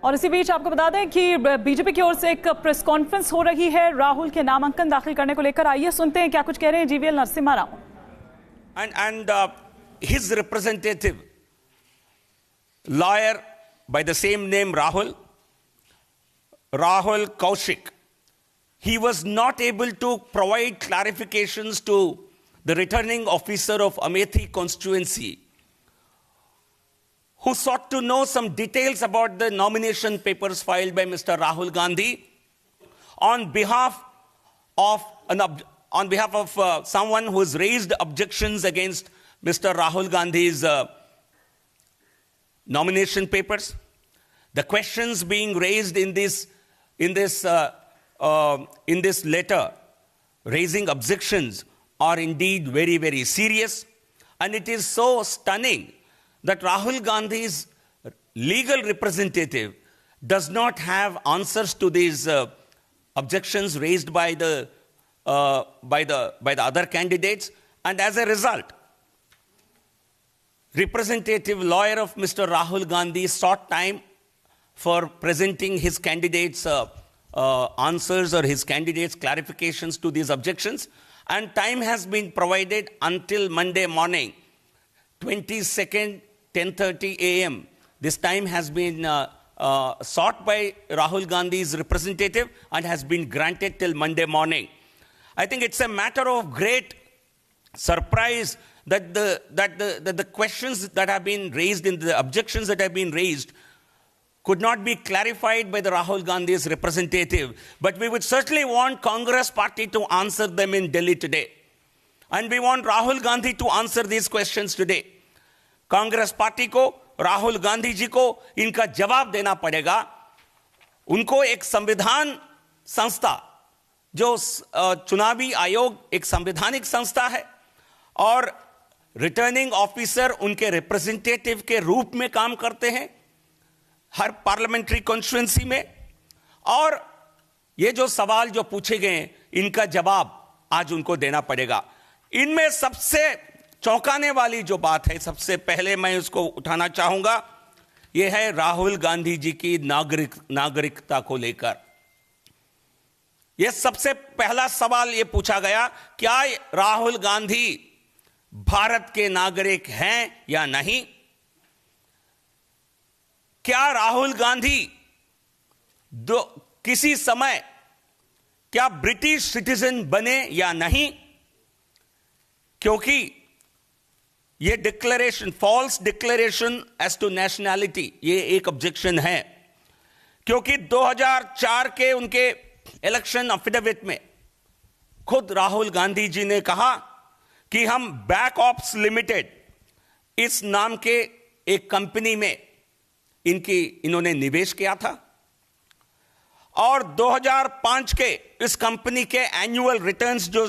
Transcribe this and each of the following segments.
और इसी बीच आपको बता दें कि बीजेपी की ओर से एक प्रेस कॉन्फ्रेंस हो रही है राहुल के नामांकन दाखिल करने को लेकर। आइए सुनते हैं क्या कुछ कह रहे हैं GVL Narasimha Rao. And his representative, lawyer by the same name Rahul Kaushik, he was not able to provide clarifications to the returning officer of Amethi constituency, who sought to know some details about the nomination papers filed by Mr. Rahul Gandhi on behalf of someone who has raised objections against Mr. Rahul Gandhi's nomination papers. The questions being raised in this letter, raising objections, are indeed very, very serious, and it is so stunning that Rahul Gandhi's legal representative does not have answers to these objections raised by the other candidates, and as a result, representative lawyer of Mr. Rahul Gandhi sought time for presenting his candidates' answers or his candidates' clarifications to these objections, and time has been provided until Monday morning, 22nd, 10:30 a.m. This time has been sought by Rahul Gandhi's representative and has been granted till Monday morning. I think it's a matter of great surprise that the questions that have been raised, in the objections that have been raised, could not be clarified by the Rahul Gandhi's representative. But we would certainly want Congress party to answer them in Delhi today. And we want Rahul Gandhi to answer these questions today. Congress party को, राहुल गांधी जी को इनका जवाब देना पड़ेगा। उनको एक संविधान संस्था, जो चुनावी आयोग एक संवैधानिक संस्था है, और रिटर्निंग ऑफिसर उनके रिप्रेजेंटेटिव के रूप में काम करते हैं हर पार्लियामेंट्री कॉन्स्टिट्यूएंसी में, और ये जो सवाल जो पूछे गए इनका जवाब आज उनको देना पड़ेगा। इनमें सबसे चौंकाने वाली जो बात है, सबसे पहले मैं उसको उठाना चाहूंगा, यह है राहुल गांधी जी की नागरिकता को लेकर। यह सबसे पहला सवाल यह पूछा गया, क्या राहुल गांधी भारत के नागरिक हैं या नहीं? क्या राहुल गांधी किसी समय क्या ब्रिटिश सिटीजन बने या नहीं? क्योंकि ये declaration, false declaration as to nationality, ये एक ऑब्जेक्शन है, क्योंकि 2004 के उनके इलेक्शन एफिडेविट में खुद राहुल गांधी जी ने कहा कि हम बैक ऑप्स लिमिटेड इस नाम के एक कंपनी में इन्होंने निवेश किया था, और 2005 के इस कंपनी के एनुअल रिटर्न्स जो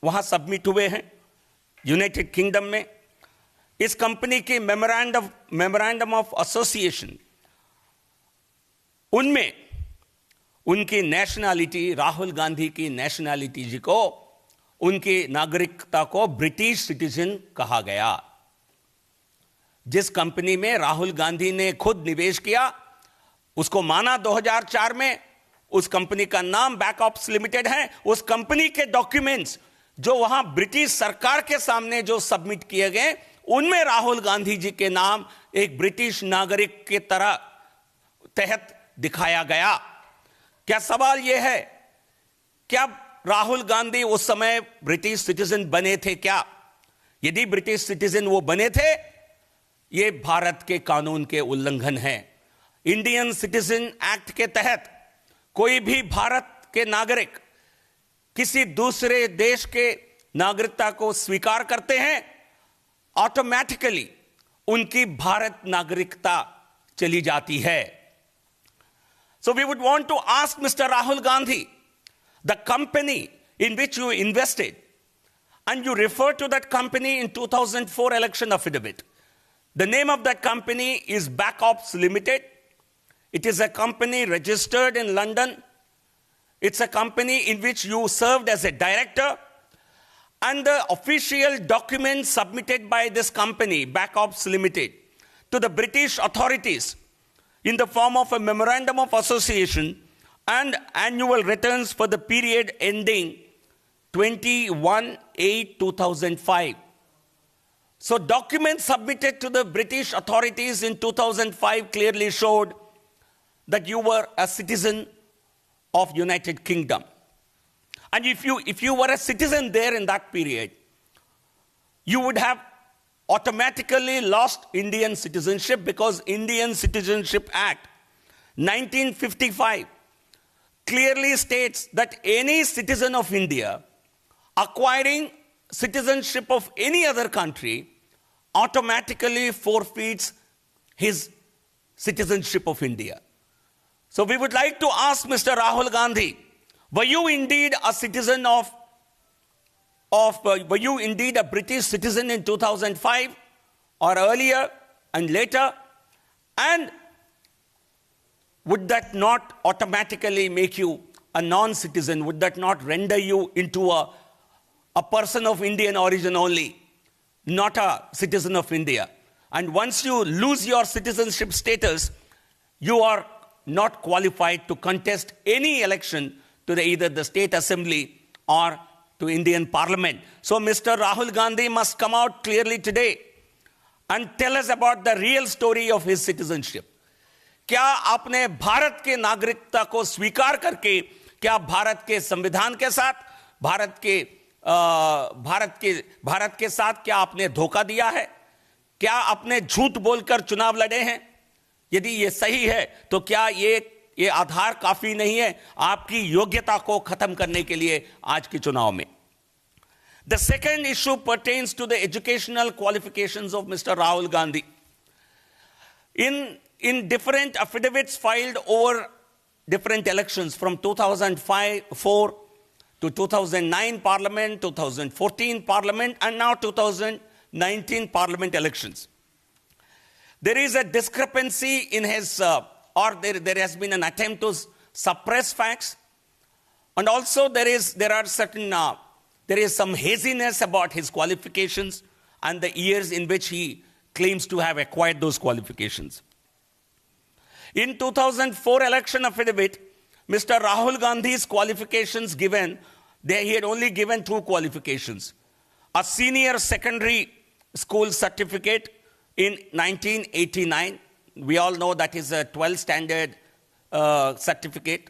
वहां सबमिट हुए हैं यूनाइटेड किंगडम में, इस कंपनी के मेमोरेंडम ऑफ एसोसिएशन, उनमें उनकी नेशनैलिटी, राहुल गांधी की नेशनैलिटी जी को, उनकी नागरिकता को ब्रिटिश सिटीजन कहा गया। जिस कंपनी में राहुल गांधी ने खुद निवेश किया, उसको माना 2004 में, उस कंपनी का नाम बैकऑप्स लिमिटेड है। उस कंपनी के डॉक्यूमेंट्स जो वहां ब्रिटिश सरकार के सामने जो सबमिट किए गए, उनमें राहुल गांधी जी के नाम एक ब्रिटिश नागरिक के तहत दिखाया गया। क्या सवाल यह है, क्या राहुल गांधी उस समय ब्रिटिश सिटीजन बने थे क्या? यदि ब्रिटिश सिटीजन वो बने थे, ये भारत के कानून के उल्लंघन है। इंडियन सिटीजन एक्ट के तहत कोई भी भारत के नागरिक किसी दूसरे देश के नागरिकता को स्वीकार करते हैं, ऑटोमेटिकली उनकी भारत नागरिकता चली जाती है। So we would want to ask Mr. Rahul Gandhi, the company in which you invested, and you refer to that company in 2004 election affidavit. The name of that company is Backops Limited. It is a company registered in London. It's a company in which you served as a director, and the official documents submitted by this company, Backops Limited, to the British authorities in the form of a memorandum of association and annual returns for the period ending 21/8/2005. So documents submitted to the British authorities in 2005 clearly showed that you were a citizen of United Kingdom. And if you were a citizen there in that period, you would have automatically lost Indian citizenship, because Indian Citizenship Act 1955 clearly states that any citizen of India acquiring citizenship of any other country automatically forfeits his citizenship of India. So we would like to ask Mr. Rahul Gandhi, were you indeed a citizen were you indeed a British citizen in 2005 or earlier and later? And would that not automatically make you a non-citizen? Would that not render you into a person of Indian origin only, not a citizen of India? And once you lose your citizenship status, you are not qualified to contest any election to either the state assembly or to Indian parliament. So Mr. Rahul Gandhi must come out clearly today and tell us about the real story of his citizenship. क्या आपने भारत के नागरिकता को स्वीकार करके, क्या भारत के संविधान के साथ, भारत के साथ क्या आपने धोखा दिया है? क्या आपने झूठ बोलकर चुनाव लड़े हैं? यदि ये सही है तो क्या ये आधार काफी नहीं है आपकी योग्यता को खत्म करने के लिए आज के चुनाव में? The second issue pertains to the educational qualifications of Mr. Rahul Gandhi. In different affidavits filed over different elections from 2004 to 2009 Parliament, 2014 Parliament, and now 2019 Parliament elections, there is a discrepancy in his, or there has been an attempt to suppress facts, and also there is some haziness about his qualifications and the years in which he claims to have acquired those qualifications. In 2004 election affidavit, Mr. Rahul Gandhi's qualifications given, he had only given 2 qualifications: a senior secondary school certificate in 1989. We all know that is a 12th standard certificate.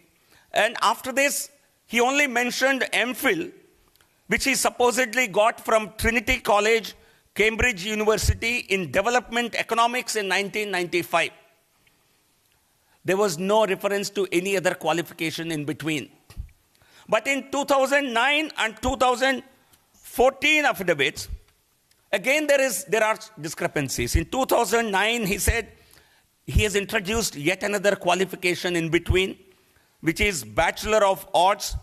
And after this, he only mentioned MPhil, which he supposedly got from Trinity College, Cambridge University, in development economics in 1995. There was no reference to any other qualification in between. But in 2009 and 2014 affidavits, again there are discrepancies. In 2009, he said he has introduced yet another qualification in between, which is Bachelor of Arts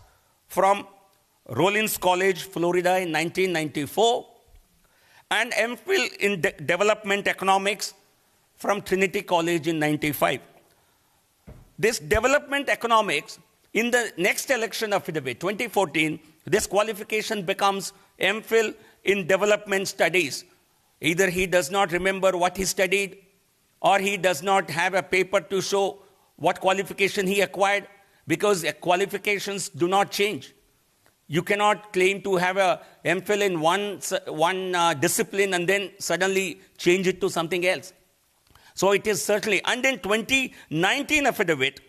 from Rollins College, Florida in 1994, and MPhil in Development Economics from Trinity College in 95. This development economics, in the next election affidavit, 2014, this qualification becomes MPhil in development studies. Either he does not remember what he studied, or he does not have a paper to show what qualification he acquired, because qualifications do not change. You cannot claim to have a MPhil in one discipline and then suddenly change it to something else. So it is certainly, and in 2019 affidavit,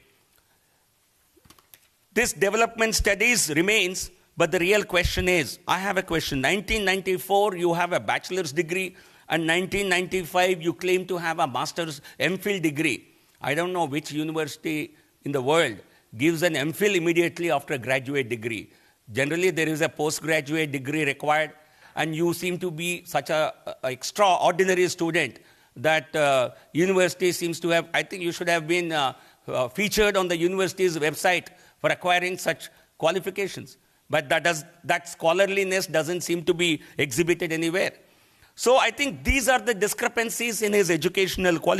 this development studies remains, but the real question is, I have a question. 1994, you have a bachelor's degree, and 1995, you claim to have a master's MPhil degree. I don't know which university in the world gives an MPhil immediately after a graduate degree. Generally, there is a postgraduate degree required, and you seem to be such an extraordinary student that university seems to have. I think you should have been featured on the university's website for acquiring such qualifications. But that scholarliness doesn't seem to be exhibited anywhere. So I think these are the discrepancies in his educational qualifications.